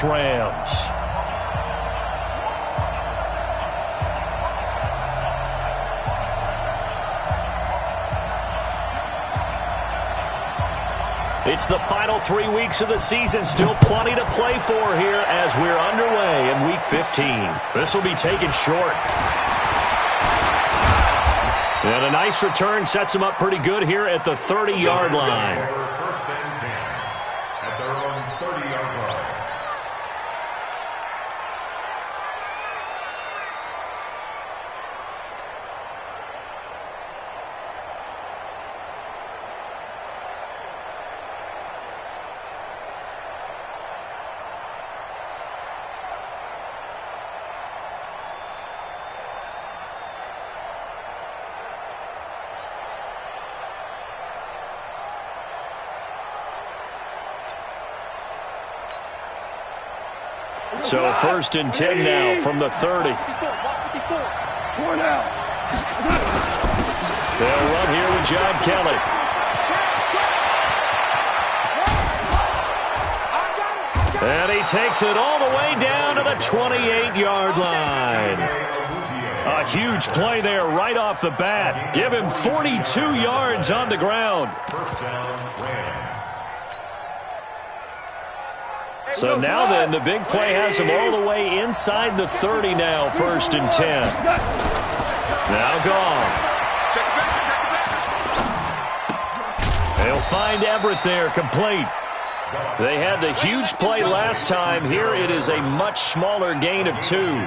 Rams. It's the final 3 weeks of the season. Still plenty to play for here as we're underway in Week 15. This will be taken short. And a nice return sets them up pretty good here at the 30-yard line. First and 10 at their own 30-yard line. So first and 10 now from the 30. They'll run here with John Kelly. And he takes it all the way down to the 28-yard line. A huge play there right off the bat. Give him 42 yards on the ground. First down, Rams. So now then, the big play has him all the way inside the 30 now, first and 10. Now gone. They'll find Everett there, complete. They had the huge play last time. Here it is a much smaller gain of 2.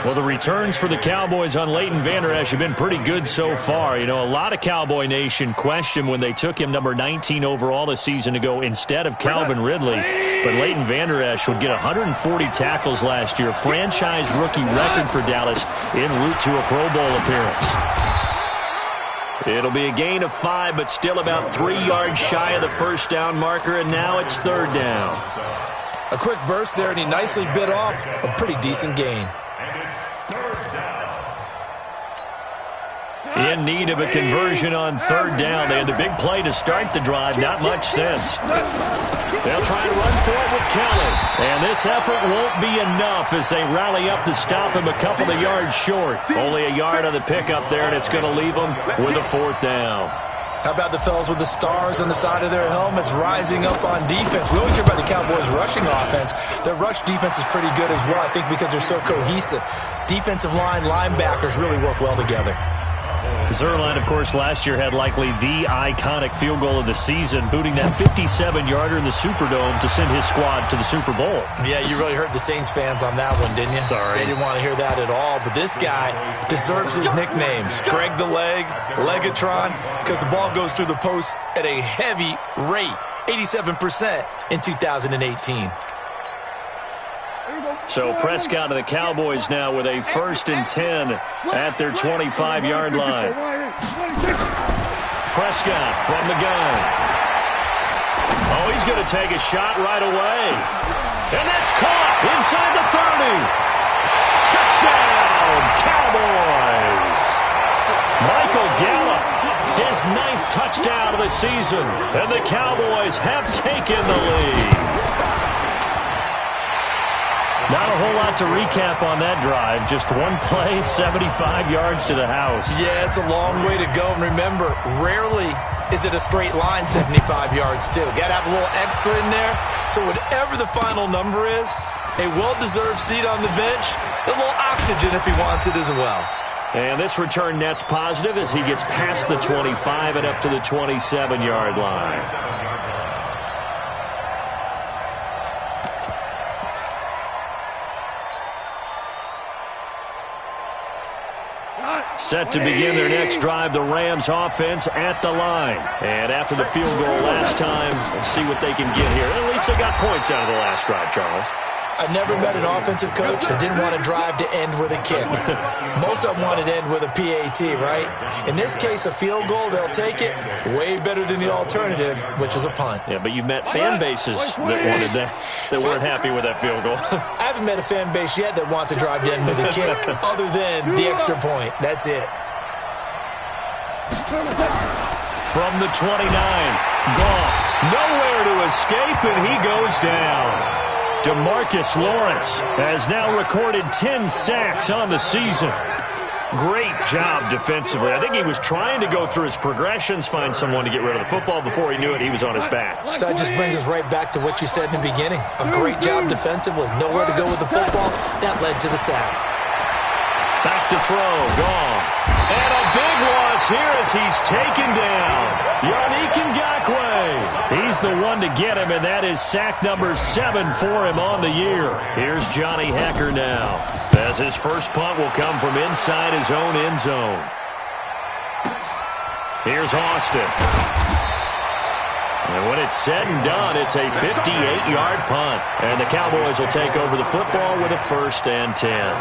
Well, the returns for the Cowboys on Leighton Vander Esch have been pretty good so far. You know, a lot of Cowboy Nation questioned when they took him number 19 overall a season ago instead of Calvin Ridley. But Leighton Vander Esch would get 140 tackles last year, franchise rookie record for Dallas en route to a Pro Bowl appearance. It'll be a gain of 5, but still about 3 yards shy of the first down marker, and now it's third down. A quick burst there, and he nicely bit off a pretty decent gain. In need of a conversion on third down. They had the big play to start the drive. Not much sense. They'll try to run for it with Kelly. And this effort won't be enough as they rally up to stop him a couple of yards short. Only a yard on the pickup there, and it's going to leave them with a fourth down. How about the fellas with the stars on the side of their helmets rising up on defense? We always hear about the Cowboys' rushing offense. Their rush defense is pretty good as well, I think, because they're so cohesive. Defensive line, linebackers really work well together. Zerline, of course, last year had likely the iconic field goal of the season, booting that 57-yarder in the Superdome to send his squad to the Super Bowl. Yeah, you really hurt the Saints fans on that one, didn't you? Sorry. They didn't want to hear that at all. But this guy deserves his nicknames. Greg the Leg, Legatron, because the ball goes through the post at a heavy rate, 87% in 2018. So Prescott and the Cowboys now with a first and 10 at their 25-yard line. Prescott from the gun. Oh, he's going to take a shot right away. And that's caught inside the 30. Touchdown, Cowboys. Michael Gallup, his 9th touchdown of the season. And the Cowboys have taken the lead. Not a whole lot to recap on that drive. Just one play, 75 yards to the house. Yeah, it's a long way to go. And remember, rarely is it a straight line 75 yards, too. Got to have a little extra in there. So whatever the final number is, a well-deserved seat on the bench, a little oxygen if he wants it as well. And this return net's positive as he gets past the 25 and up to the 27-yard line. Set to begin their next drive, the Rams offense at the line. And after the field goal last time, we'll see what they can get here. At least they got points out of the last drive, Charles. I never met an offensive coach that didn't want a drive to end with a kick. Most of them wanted to end with a PAT, right? In this case, a field goal, they'll take it. Way better than the alternative, which is a punt. Yeah, but you've met fan bases that wanted that weren't happy with that field goal. I haven't met a fan base yet that wants a drive to end with a kick, other than the extra point. That's it. From the 29, Goff, nowhere to escape, and he goes down. DeMarcus Lawrence has now recorded 10 sacks on the season. Great job defensively. I think he was trying to go through his progressions, find someone to get rid of the football. Before he knew it, he was on his back. So that just brings us right back to what you said in the beginning. A great job defensively. Nowhere to go with the football. That led to the sack. Back to throw. Gone. And a big loss here as he's taken down. Yannick Ngakoue. He's the one to get him, and that is sack number 7 for him on the year. Here's Johnny Hekker now, as his first punt will come from inside his own end zone. Here's Austin. And when it's said and done, it's a 58-yard punt. And the Cowboys will take over the football with a 1st and 10.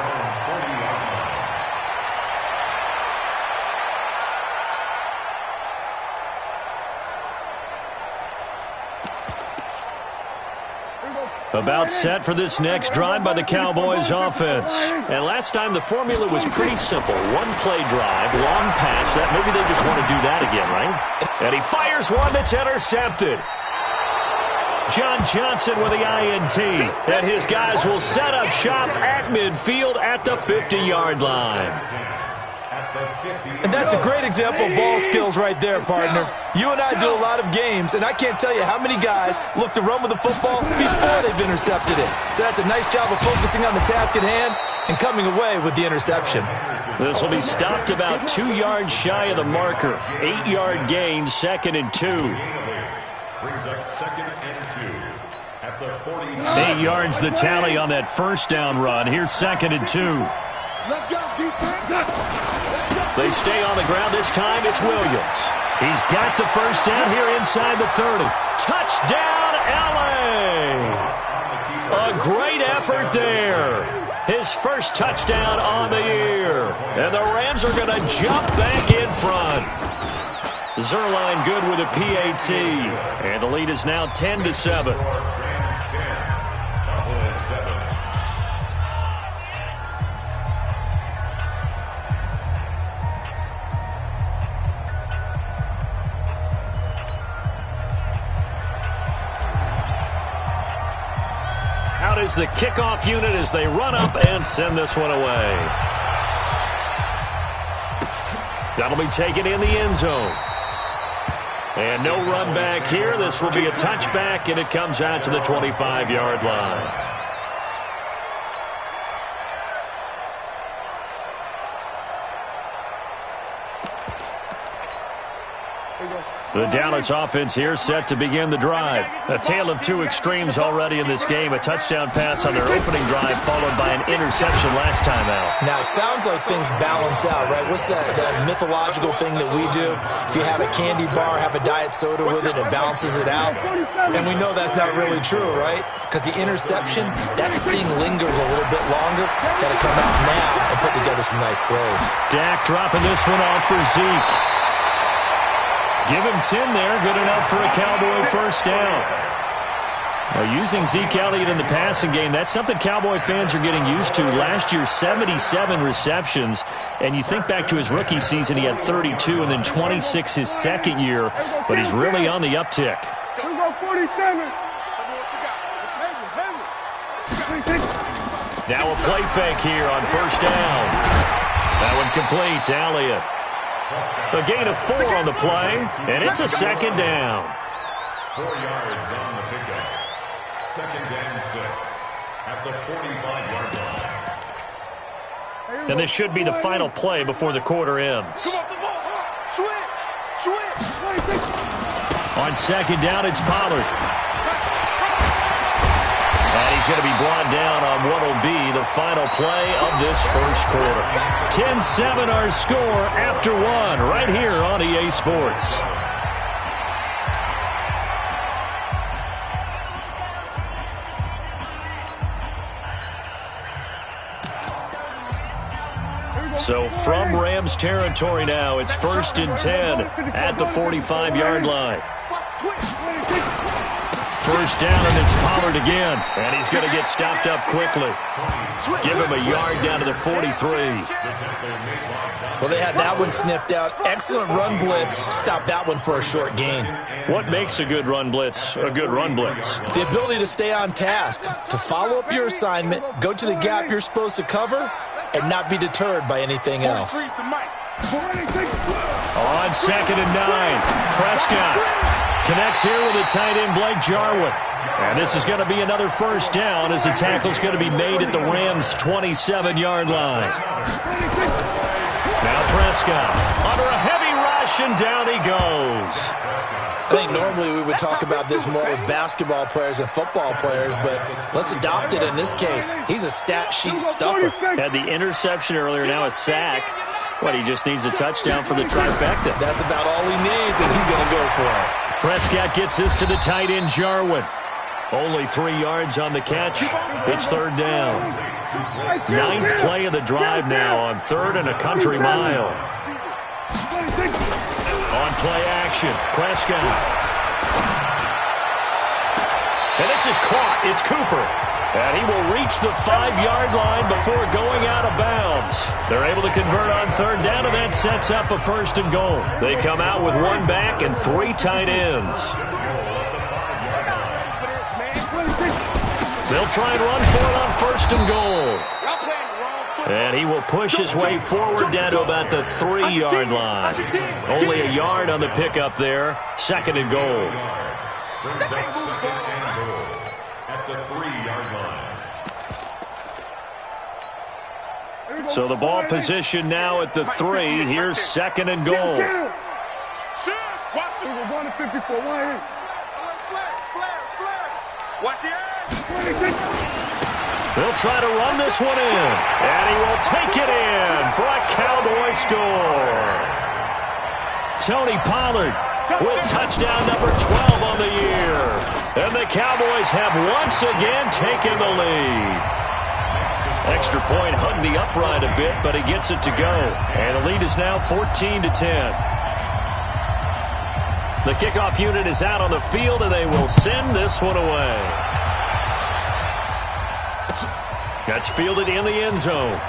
About set for this next drive by the Cowboys offense. And last time the formula was pretty simple. One play drive, long pass. That maybe they just want to do that again, right? And he fires one that's intercepted. John Johnson with the INT. And his guys will set up shop at midfield at the 50-yard line. And that's a great example of ball skills right there, partner. You and I do a lot of games, and I can't tell you how many guys look to run with the football before they've intercepted it. So that's a nice job of focusing on the task at hand and coming away with the interception. This will be stopped about 2 yards shy of the marker. 8-yard gain, 2nd and 2. Brings up 2nd and 2 at the 49. 8 yards the tally on that first down run. Here's 2nd and 2. Let's go, defense. They stay on the ground. This time it's Williams. He's got the first down here inside the 30. Touchdown, LA! A great effort there. His first touchdown on the year. And the Rams are going to jump back in front. Zerline good with a PAT. And the lead is now 10-7. Out is the kickoff unit as they run up and send this one away. That'll be taken in the end zone. And no run back here. This will be a touchback, and it comes out to the 25-yard line. The Dallas offense here set to begin the drive. A tale of two extremes already in this game. A touchdown pass on their opening drive followed by an interception last time out. Now, it sounds like things balance out, right? What's that mythological thing that we do? If you have a candy bar, have a diet soda with it, it balances it out. And we know that's not really true, right? Because the interception, that sting lingers a little bit longer. Got to come out now and put together some nice plays. Dak dropping this one off for Zeke. Give him 10 there. Good enough for a Cowboy first down. Now, using Zeke Elliott in the passing game, that's something Cowboy fans are getting used to. Last year, 77 receptions. And you think back to his rookie season, he had 32 and then 26 his second year. But he's really on the uptick. Now a play fake here on first down. That one complete to Elliott. A gain of 4 on the play, and it's a second down. 4 yards on the pickup. 2nd and 6 at the 45-yard line. And this should be the final play before the quarter ends. On second down, it's Pollard. And he's going to be brought down on what will be the final play of this first quarter. 10-7 our score after 1 right here on EA Sports. So from Rams territory now, it's 1st and 10 at the 45-yard line. 1st first down, and it's Pollard again. And he's going to get stopped up quickly. Give him a yard down to the 43. Well, they had that one sniffed out. Excellent run blitz. Stop that one for a short gain. What makes a good run blitz a good run blitz? The ability to stay on task, to follow up your assignment, go to the gap you're supposed to cover, and not be deterred by anything else. On 2nd and 9, Prescott connects here with the tight end, Blake Jarwin. And this is going to be another first down as the tackle's going to be made at the Rams' 27-yard line. Now Prescott under a heavy rush, and down he goes. I think normally we would talk about this more with basketball players and football players, but let's adopt it in this case. He's a stat sheet stuffer. Had the interception earlier, now a sack. What, he just needs a touchdown for the trifecta. That's about all he needs, and he's going to go for it. Prescott gets this to the tight end, Jarwin. Only 3 yards on the catch. It's 3rd down. 9th play of the drive now on 3rd and a country mile. On play action, Prescott. And this is caught. It's Cooper. And he will reach the 5-yard line before going out of bounds. They're able to convert on 3rd down, and that sets up a 1st and goal. They come out with 1 back and 3 tight ends. They'll try and run for it on 1st and goal. And he will push his way forward down to about the 3-yard line. Only a yard on the pickup there. 2nd and goal. So the ball position now at the 3. Here's 2nd and goal. They'll try to run this one in. And he will take it in for a Cowboy score. Tony Pollard with touchdown number 12 on the year. And the Cowboys have once again taken the lead. Extra point hugged the upright a bit, but he gets it to go. And the lead is now 14-10. The kickoff unit is out on the field, and they will send this one away. That's fielded in the end zone.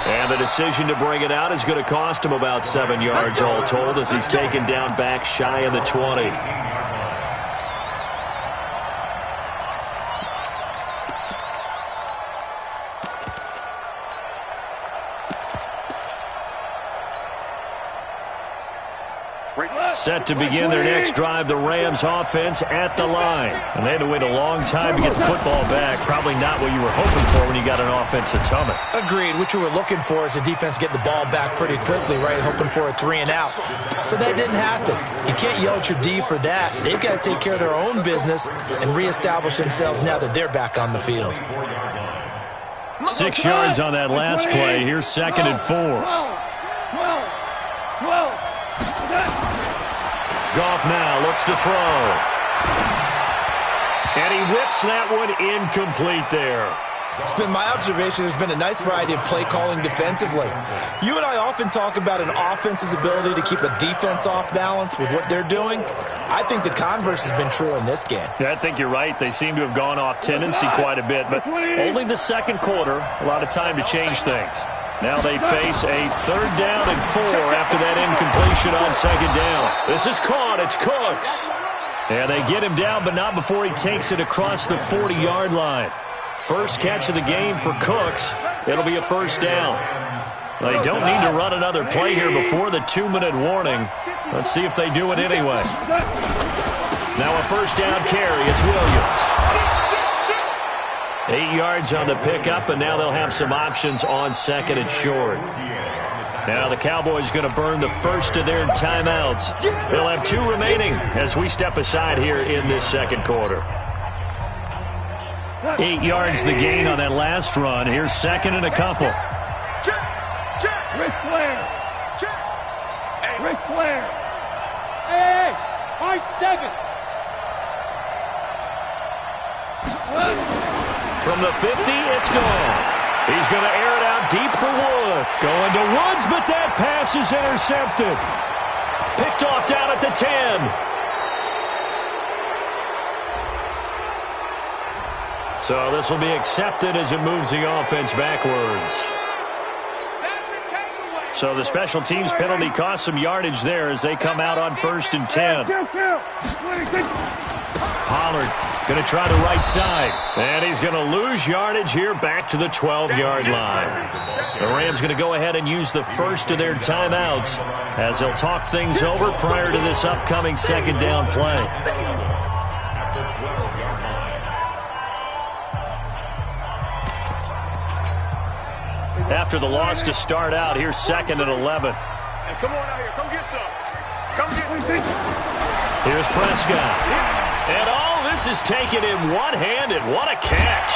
And the decision to bring it out is going to cost him about 7 yards all told as he's taken down back shy of the 20. Set to begin their next drive, the Rams offense at the line. And they had to wait a long time to get the football back. Probably not what you were hoping for when you got an offense that's humming. Agreed. What you were looking for is the defense get the ball back pretty quickly, right? Hoping for a 3 and out. So that didn't happen. You can't yell at your D for that. They've got to take care of their own business and reestablish themselves now that they're back on the field. 6 yards on that last play. Here's 2nd and 4. Goff now looks to throw. And he whips that one incomplete there. It's been my observation there's been a nice variety of play calling defensively. You and I often talk about an offense's ability to keep a defense off balance with what they're doing. I think the converse has been true in this game. Yeah, I think you're right. They seem to have gone off tendency quite a bit, but only the 2nd quarter, a lot of time to change things. Now they face a 3rd down and 4 after that incompletion on 2nd down. This is caught. It's Cooks. And they get him down, but not before he takes it across the 40-yard line. First catch of the game for Cooks. It'll be a 1st down. They don't need to run another play here before the 2-minute warning. Let's see if they do it anyway. Now a 1st down carry. It's Williams. 8 yards on the pickup, and now they'll have some options on 2nd and short. Now the Cowboys going to burn the first of their timeouts. They'll have 2 remaining as we step aside here in this 2nd quarter. 8 yards the gain on that last run. Here's 2nd and a couple. Ric Flair. Ric Flair. Hey, R7. From the 50, it's gone. He's going to air it out deep for Wood. Going to Woods, but that pass is intercepted. Picked off down at the 10. So this will be accepted as it moves the offense backwards. So the special teams penalty cost some yardage there as they come out on 1st and 10. Pollard going to try the right side. And he's going to lose yardage here back to the 12-yard line. The Rams going to go ahead and use the first of their timeouts as they'll talk things over prior to this upcoming second down play. After the loss to start out, here's 2nd and 11. Hey, come on out here. Come get some. Come get some. Here's Prescott. And all this is taken in one-handed. What a catch.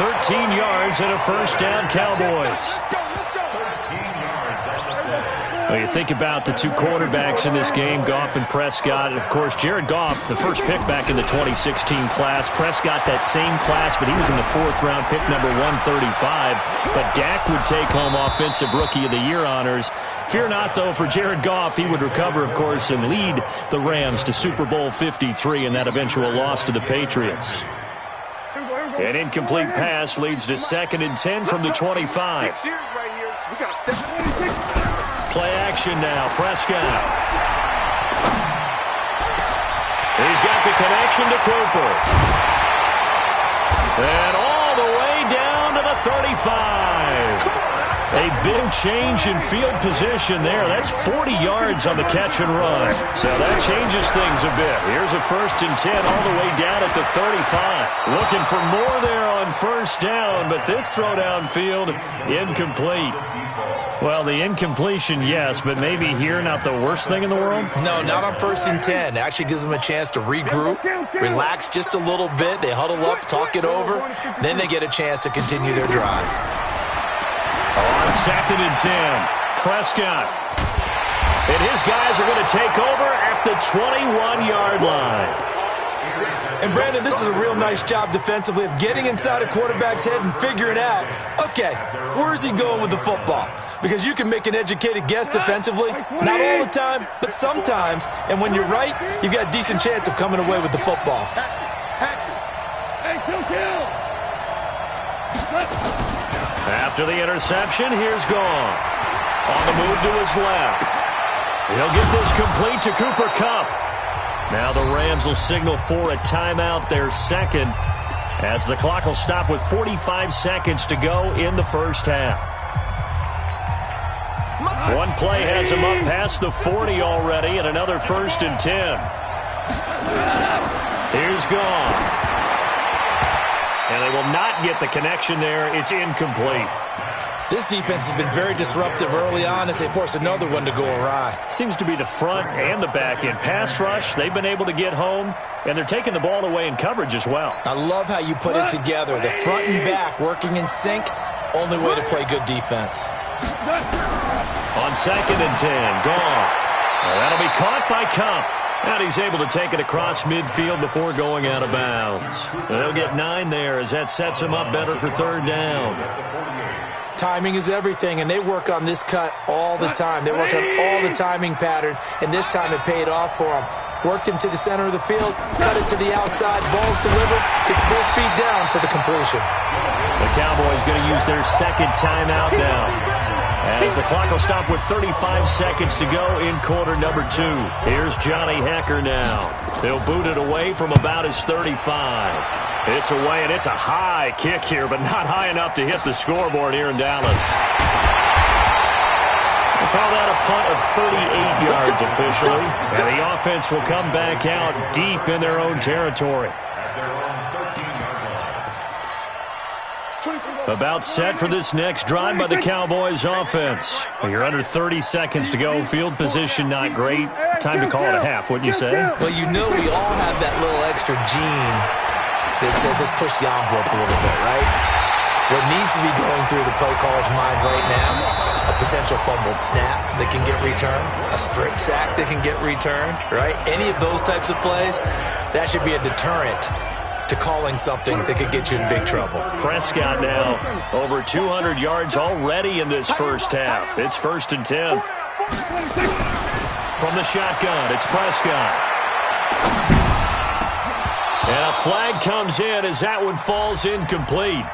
13 yards and a first down, Cowboys. Well, you think about the two quarterbacks in this game, Goff and Prescott. Of course, Jared Goff, the first pick back in the 2016 class. Prescott, that same class, but he was in the 4th round, pick number 135. But Dak would take home Offensive Rookie of the Year honors. Fear not, though, for Jared Goff. He would recover, of course, and lead the Rams to Super Bowl 53 in that eventual loss to the Patriots. An incomplete pass leads to 2nd and 10 from the 25. Play action now. Prescott. He's got the connection to Cooper. And all the way down to the 35. A big change in field position there. That's 40 yards on the catch and run. So that changes things a bit. Here's a 1st and 10 all the way down at the 35. Looking for more there on 1st down, but this throw downfield incomplete. Well, the incompletion, yes, but maybe here not the worst thing in the world? No, not on 1st and 10. It actually gives them a chance to regroup, relax just a little bit. They huddle up, talk it over. Then they get a chance to continue their drive. On 2nd and 10, Prescott. And his guys are going to take over at the 21-yard line. And, Brandon, this is a real nice job defensively of getting inside a quarterback's head and figuring out, okay, where's he going with the football? Because you can make an educated guess defensively, not all the time, but sometimes. And when you're right, you've got a decent chance of coming away with the football. After the interception, here's Goff. On the move to his left. He'll get this complete to Cooper Kupp. Now the Rams will signal for a timeout, their 2nd, as the clock will stop with 45 seconds to go in the first half. One play has him up past the 40 already, and another 1st and 10. Here's Goff. And they will not get the connection there. It's incomplete. This defense has been very disruptive early on as they force another one to go awry. Seems to be the front and the back end. Pass rush, they've been able to get home, and they're taking the ball away in coverage as well. I love how you put it together. The front and back working in sync, only way to play good defense. On 2nd and 10, Goff. That'll be caught by Kupp. And he's able to take it across midfield before going out of bounds. They'll get 9 there as that sets him up better for 3rd down. Timing is everything, and they work on this cut all the time. They work on all the timing patterns, and this time it paid off for them. Worked him to the center of the field, cut it to the outside, ball's delivered, gets both feet down for the completion. The Cowboys going to use their 2nd timeout now, as the clock will stop with 35 seconds to go in quarter number 2. Here's Johnny Hecker now. He'll boot it away from about his 35. It's away, and it's a high kick here, but not high enough to hit the scoreboard here in Dallas. We'll call that a punt of 38 yards officially, and the offense will come back out deep in their own territory. About set for this next drive by the Cowboys offense. You're under 30 seconds to go. Field position not great. Time to call it a half, wouldn't you say? Well, you know we all have that little extra gene that says let's push the envelope a little bit, right? What needs to be going through the play caller's mind right now, a potential fumbled snap that can get returned, a strip sack that can get returned, right? Any of those types of plays, that should be a deterrent to calling something that could get you in big trouble. Prescott now over 200 yards already in this first half. It's 1st and 10. From the shotgun, it's Prescott. And a flag comes in as that one falls incomplete.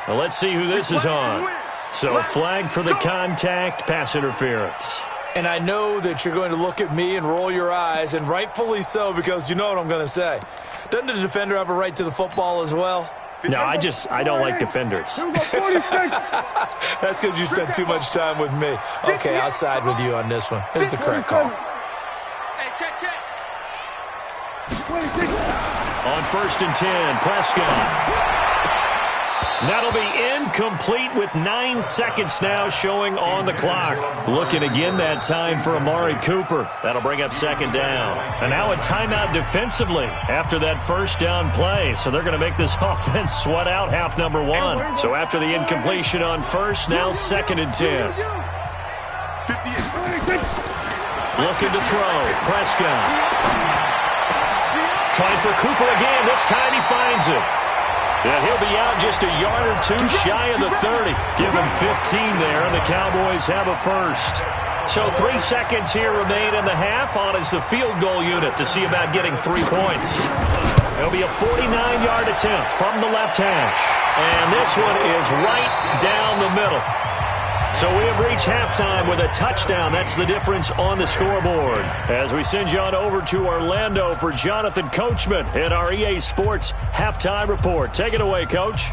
Well, let's see who this is on. So a flag for the contact, pass interference. And I know that you're going to look at me and roll your eyes, and rightfully so, because you know what I'm going to say. Doesn't the defender have a right to the football as well? No, I don't like defenders. That's because you spent too much time with me. Okay, I'll side with you on this one. This is the correct call. Hey, check. On 1st and 10, Prescott. That'll be incomplete with 9 seconds now showing on the clock. Looking again that time for Amari Cooper. That'll bring up 2nd down. And now a timeout defensively after that 1st down play. So they're going to make this offense sweat out half number 1. So after the incompletion on 1st, now 2nd and 10. Looking to throw. Prescott. Trying for Cooper again. This time he finds it. And he'll be out just a yard or 2 shy of the 30. Give him 15 there, and the Cowboys have a 1st. So 3 seconds here remain in the half. On is the field goal unit to see about getting 3 points. It'll be a 49-yard attempt from the left hash. And this one is right down the middle. So we have reached halftime with a touchdown. That's the difference on the scoreboard. As we send you on over to Orlando for Jonathan Coachman in our EA Sports Halftime Report. Take it away, Coach.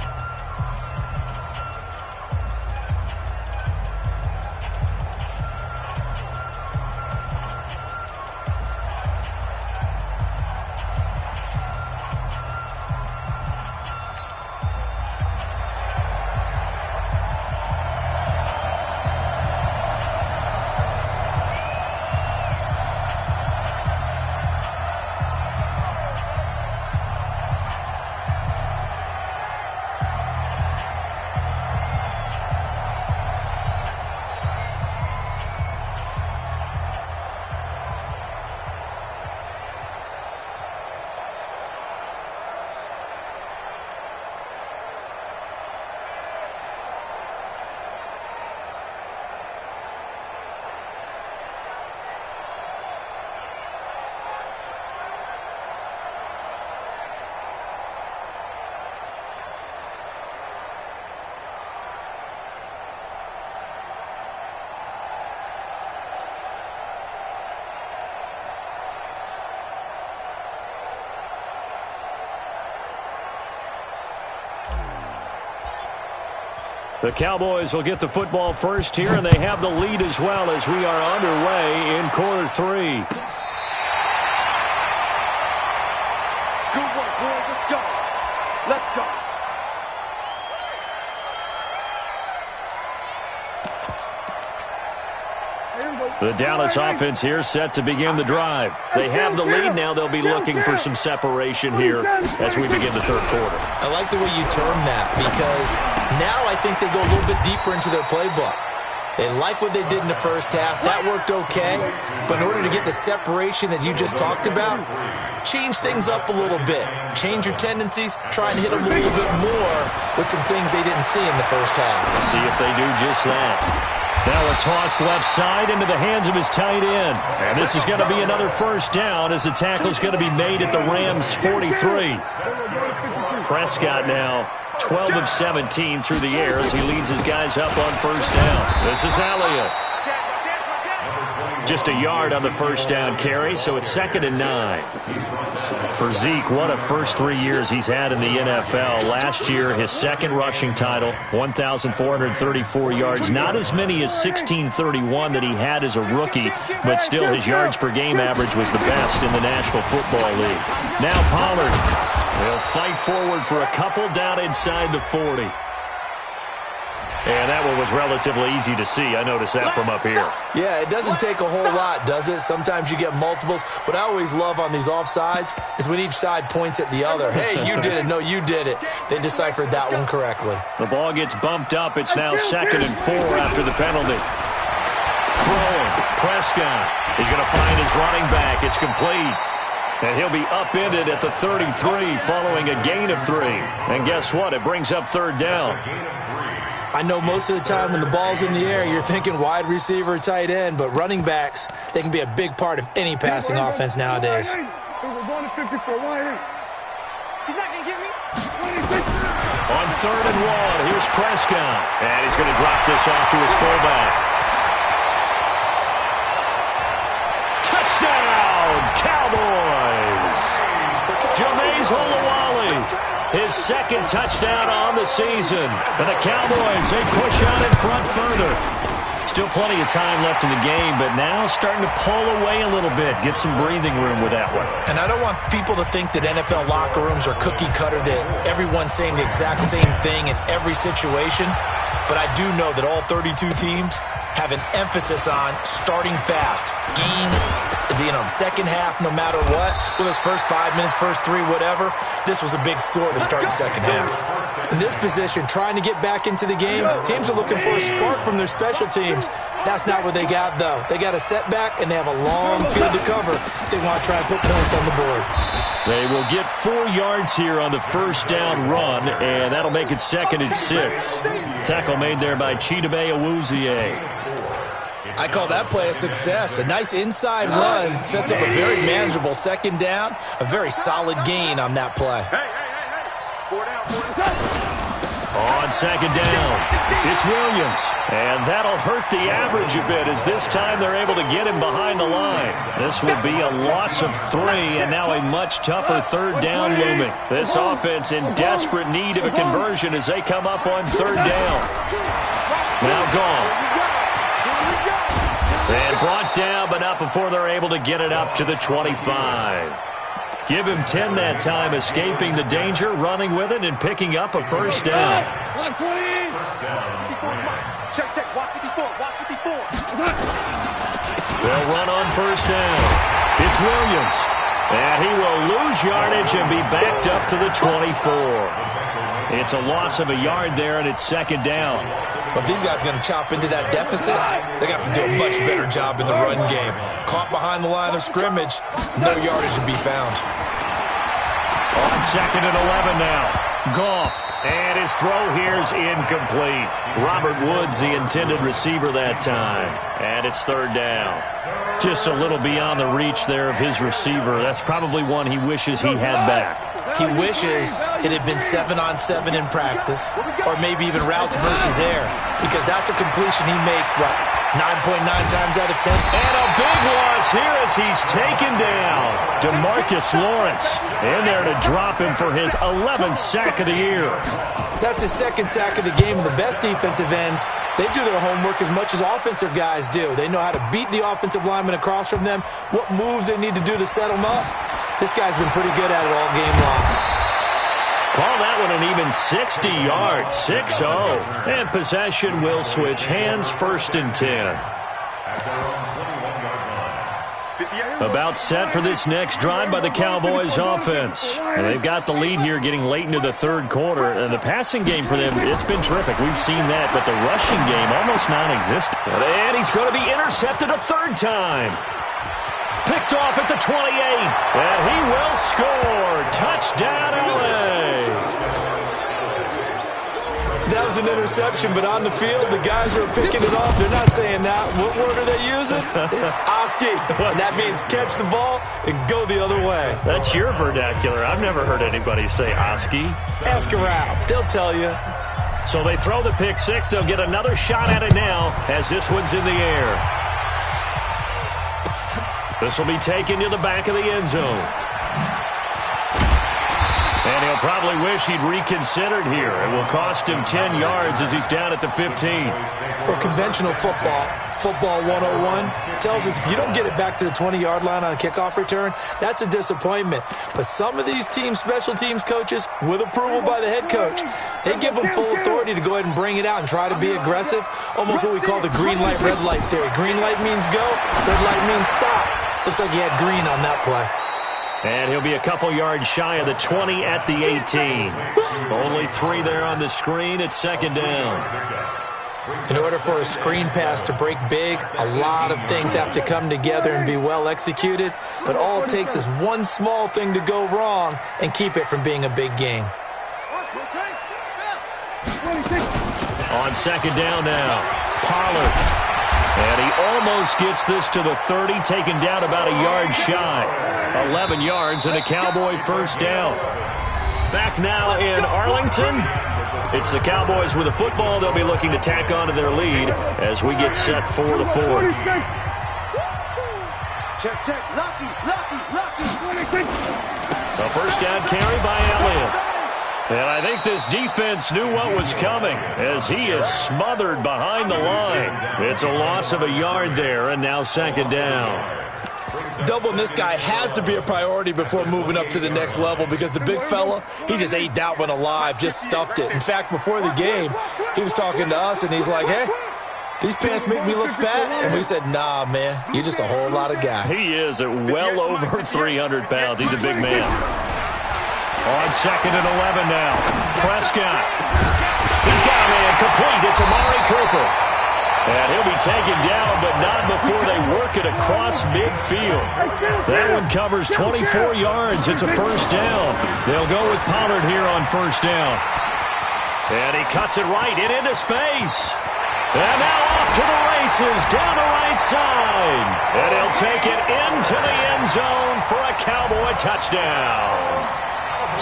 The Cowboys will get the football first here, and they have the lead as well as we are underway in quarter 3. Good work, boys. Let's go. Let's go. The Dallas offense here set to begin the drive. They have the lead now. They'll be looking for some separation here as we begin the 3rd quarter. I like the way you term that, because now I think they go a little bit deeper into their playbook. They like what they did in the 1st half. That worked okay. But in order to get the separation that you just talked about, change things up a little bit. Change your tendencies. Try and hit them a little bit more with some things they didn't see in the 1st half. See if they do just that. Now a toss left side into the hands of his tight end. And this is going to be another 1st down as the tackle's going to be made at the Rams' 43. Prescott now 12 of 17 through the air as he leads his guys up on 1st down. This is Elliott. Just a yard on the 1st down carry, so it's 2nd and 9. For Zeke, what a first 3 years he's had in the NFL. Last year, his 2nd rushing title, 1,434 yards. Not as many as 1,631 that he had as a rookie, but still his yards per game average was the best in the National Football League. Now Pollard. They'll fight forward for a couple down inside the 40. And that one was relatively easy to see. I noticed that from up here. Yeah, it doesn't take a whole lot, does it? Sometimes you get multiples. What I always love on these offsides is when each side points at the other. Hey, you did it. No, you did it. They deciphered that one correctly. The ball gets bumped up. It's now 2nd and 4 after the penalty. Throwing. Prescott. He's going to find his running back. It's complete. And he'll be upended at the 33 following a gain of 3. And guess what? It brings up 3rd down. I know most of the time when the ball's in the air, you're thinking wide receiver, tight end, but running backs, they can be a big part of any passing offense nowadays. He's not going to get me. On 3rd and 1, here's Prescott. And he's going to drop this off to his fullback. Touchdown, Cowboys! Jameis Olawale, his 2nd touchdown on the season. And the Cowboys, they push out in front further. Still plenty of time left in the game, but now starting to pull away a little bit, get some breathing room with that one. And I don't want people to think that NFL locker rooms are cookie cutter, that everyone's saying the exact same thing in every situation. But I do know that all 32 teams have an emphasis on starting fast. Game, the second half, no matter what. Whether it's first 5 minutes, first 3, whatever. This was a big score to start the second half. In this position, trying to get back into the game, teams are looking for a spark from their special teams. That's not what they got, though. They got a setback, and they have a long field to cover if they want to try and put points on the board. They will get 4 yards here on the first down run, and that'll make it 2nd and 6. Tackle made there by Chidobe Awuzie. I call that play a success. A nice inside run sets up a very manageable 2nd down. A very solid gain on that play. Hey. 4 down, 4 down. On 2nd down, it's Williams. And that'll hurt the average a bit as this time they're able to get him behind the line. This will be a loss of 3 and now a much tougher 3rd down looming. This offense in desperate need of a conversion as they come up on 3rd down. Now gone. And brought down, but not before they're able to get it up to the 25. Give him 10 that time, escaping the danger, running with it, and picking up a first down. Check, watch 54, watch 54. They'll run on first down. It's Williams. And he will lose yardage and be backed up to the 24. It's a loss of a yard there, and it's 2nd down. But these guys are going to chop into that deficit. They got to do a much better job in the run game. Caught behind the line of scrimmage, no yardage to be found. On 2nd and 11 now. Goff. And his throw here's incomplete. Robert Woods, the intended receiver that time. And it's 3rd down. Just a little beyond the reach there of his receiver. That's probably one he wishes he had back. He wishes it had been 7-on-7 in practice, or maybe even routes versus air, because that's a completion he makes, 9.9 times out of 10. And a big loss here as he's taken down. DeMarcus Lawrence in there to drop him for his 11th sack of the year. That's his 2nd sack of the game, and the best defensive ends, they do their homework as much as offensive guys do. They know how to beat the offensive lineman across from them, what moves they need to do to set them up. This guy's been pretty good at it all game long. Call that one an even 60 yards, 6-0. And possession will switch hands, 1st and 10. About set for this next drive by the Cowboys offense. And they've got the lead here getting late into the 3rd quarter. And the passing game for them, it's been terrific. We've seen that, but the rushing game almost non-existent. And he's going to be intercepted a 3rd time. Picked off at the 28, and he will score. Touchdown, L.A. That was an interception, but on the field, the guys who are picking it off, they're not saying that. What word are they using? It's Oski, and that means catch the ball and go the other way. That's your vernacular. I've never heard anybody say Oski. Ask around. They'll tell you. So they throw the pick 6. They'll get another shot at it now as this one's in the air. This will be taken to the back of the end zone. And he'll probably wish he'd reconsidered here. It will cost him 10 yards as he's down at the 15. Well, conventional football 101, tells us if you don't get it back to the 20-yard line on a kickoff return, that's a disappointment. But some of these special teams coaches, with approval by the head coach, they give them full authority to go ahead and bring it out and try to be aggressive, almost what we call the green light, red light theory. Green light means go, red light means stop. Looks like he had green on that play. And he'll be a couple yards shy of the 20 at the 18. Only 3 there on the screen. It's 2nd down. In order for a screen pass to break big, a lot of things have to come together and be well executed. But all it takes is one small thing to go wrong and keep it from being a big game. On 2nd down now, Pollard. And he almost gets this to the 30, taken down about a yard shy. 11 yards and a Cowboy first down. Back now in Arlington. It's the Cowboys with the football. They'll be looking to tack on to their lead as we get set for the fourth. Check, check. Lucky. A first down carry by Elliott. And I think this defense knew what was coming as he is smothered behind the line. It's a loss of a yard there, and now second down. Doubling this guy has to be a priority before moving up to the next level because the big fella, he just ate that one alive, just stuffed it. In fact, before the game, he was talking to us, and he's like, hey, these pants make me look fat. And we said, nah, man, you're just a whole lot of guy. He is at well over 300 pounds. He's a big man. On second and 11 now. Prescott. He's got a man complete. It's Amari Cooper. And he'll be taken down, but not before they work it across midfield. That one covers 24 yards. It's a first down. They'll go with Pollard here on first down. And he cuts it right into space. And now off to the races down the right side. And he'll take it into the end zone for a Cowboy touchdown.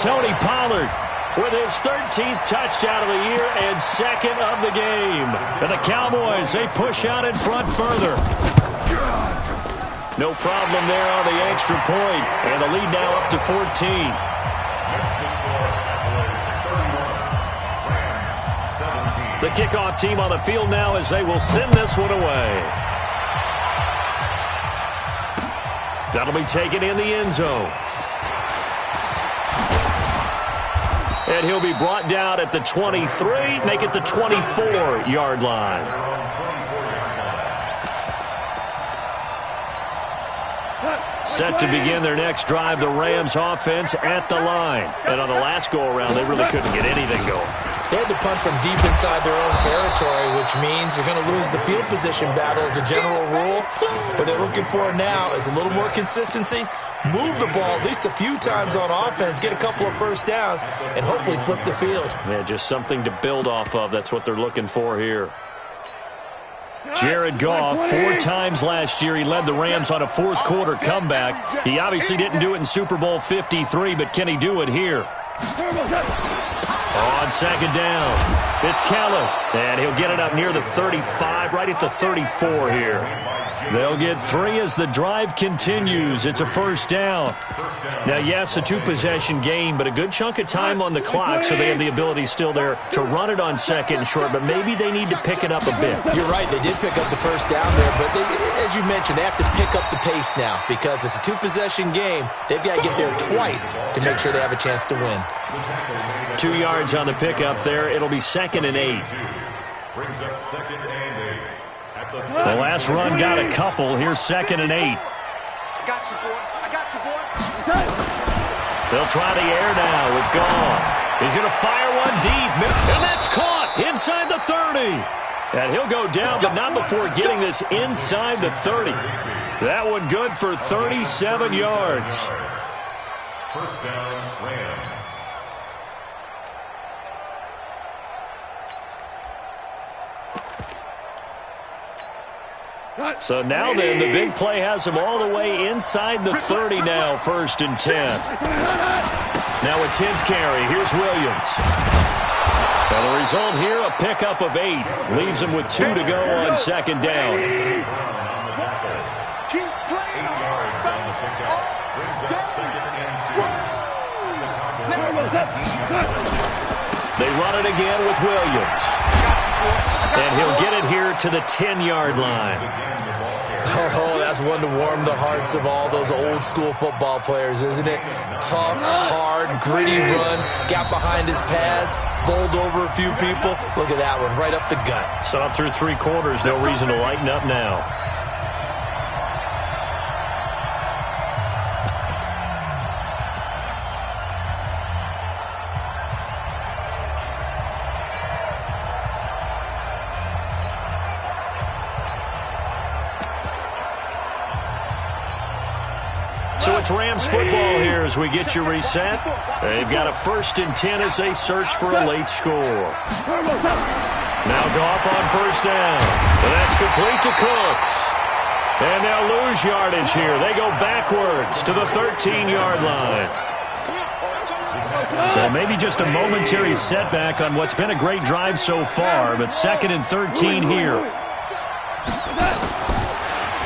Tony Pollard with his 13th touchdown of the year and second of the game. And the Cowboys, they push out in front further. No problem there on the extra point. And the lead now up to 14. The kickoff team on the field now as they will send this one away. That'll be taken in the end zone. And he'll be brought down at the 23, make it the 24-yard line. Set to begin their next drive, the Rams offense at the line. And on the last go-around, they really couldn't get anything going. They had to punt from deep inside their own territory, which means you're going to lose the field position battle as a general rule. What they're looking for now is a little more consistency, move the ball at least a few times on offense, get a couple of first downs, and hopefully flip the field. Yeah, just something to build off of. That's what they're looking for here. Jared Goff, 4 times last year, he led the Rams on a fourth-quarter comeback. He obviously didn't do it in Super Bowl 53, but can he do it here? On second down, it's Keller, and he'll get it up near the 35, right at the 34 here. They'll get 3 as the drive continues. It's a first down. Now, yes, a 2-possession game, but a good chunk of time on the clock, so they have the ability still there to run it on second and short, but maybe they need to pick it up a bit. You're right. They did pick up the first down there, but as you mentioned, they have to pick up the pace now because it's a 2-possession game. They've got to get there twice to make sure they have a chance to win. 2 yards on the pickup there. It'll be second and 8. Brings up second and 8. The last run got a couple. Here's second and 8. I got you, boy. They'll try the air now with Goff. He's going to fire one deep, and that's caught inside the 30. And he'll go down, but not before getting this inside the 30. That one good for 37 yards. First down, Rams. So now then, the big play has him all the way inside the 30 now, first and 10. Now a 10th carry. Here's Williams. And the result here, a pickup of 8. Leaves him with 2 to go on second down. Keep playing. 8 yards on the pickup. Brings up second and 2. They run it again with Williams. And he'll get it here to the 10-yard line. Oh, that's one to warm the hearts of all those old-school football players, isn't it? Tough, hard, gritty run, got behind his pads, bowled over a few people. Look at that one, right up the gut. So up through 3 quarters, no reason to lighten up now. So it's Rams football here as we get you reset. They've got a first and 10 as they search for a late score. Now Goff on first down. And that's complete to Cooks. And they'll lose yardage here. They go backwards to the 13-yard line. So maybe just a momentary setback on what's been a great drive so far, but 2nd and 13 here.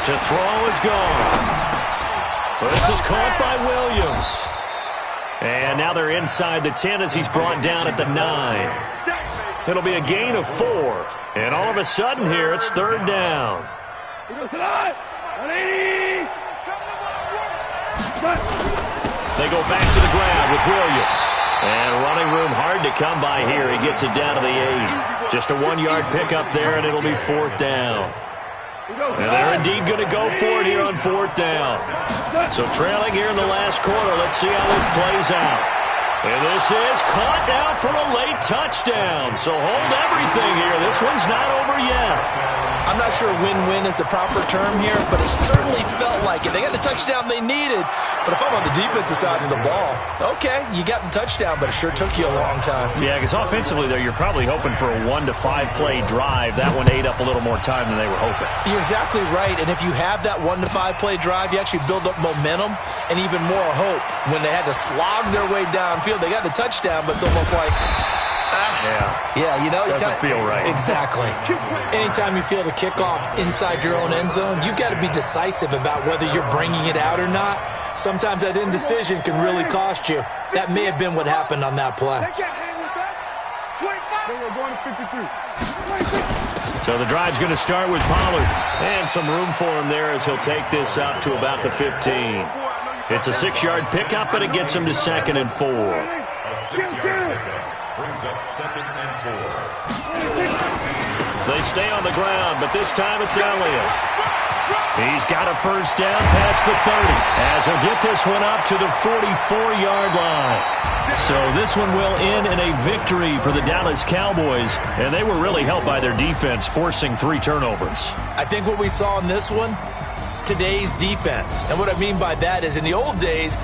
To throw is gone. This is caught by Williams. And now they're inside the 10 as he's brought down at the 9. It'll be a gain of 4. And all of a sudden here, it's 3rd down. They go back to the ground with Williams. And running room hard to come by here. He gets it down to the 8. Just a 1-yard pickup there, and it'll be 4th down. And they're indeed going to go for it here on 4th down. So trailing here in the last quarter. Let's see how this plays out. And this is caught now for a late touchdown. So hold everything here. This one's not over yet. I'm not sure win-win is the proper term here, but it certainly felt like it. They got the touchdown they needed. But if I'm on the defensive side of the ball, okay, you got the touchdown, but it sure took you a long time. Yeah, because offensively, though, you're probably hoping for a 1 to 5 play drive. That one ate up a little more time than they were hoping. You're exactly right. And if you have that 1 to 5 play drive, you actually build up momentum and even more hope. When they had to slog their way downfield, they got the touchdown, but it's almost like, yeah, you know, doesn't feel right. Exactly. Anytime you feel the kickoff inside your own end zone, you've got to be decisive about whether you're bringing it out or not. Sometimes that indecision can really cost you. That may have been what happened on that play. So the drive's going to start with Pollard. And some room for him there as he'll take this out to about the 15. It's a 6-yard pickup, but it gets him to 2nd and 4. A 6-yard pickup brings up 2nd and 4. They stay on the ground, but this time it's Elliott. He's got a 1st down past the 30 as he'll get this one up to the 44-yard line. So this one will end in a victory for the Dallas Cowboys, and they were really helped by their defense, forcing 3 turnovers. I think what we saw in this one, today's defense. And what I mean by that is in the old days,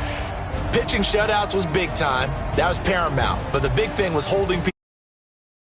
pitching shutouts was big time. That was paramount. But the big thing was holding people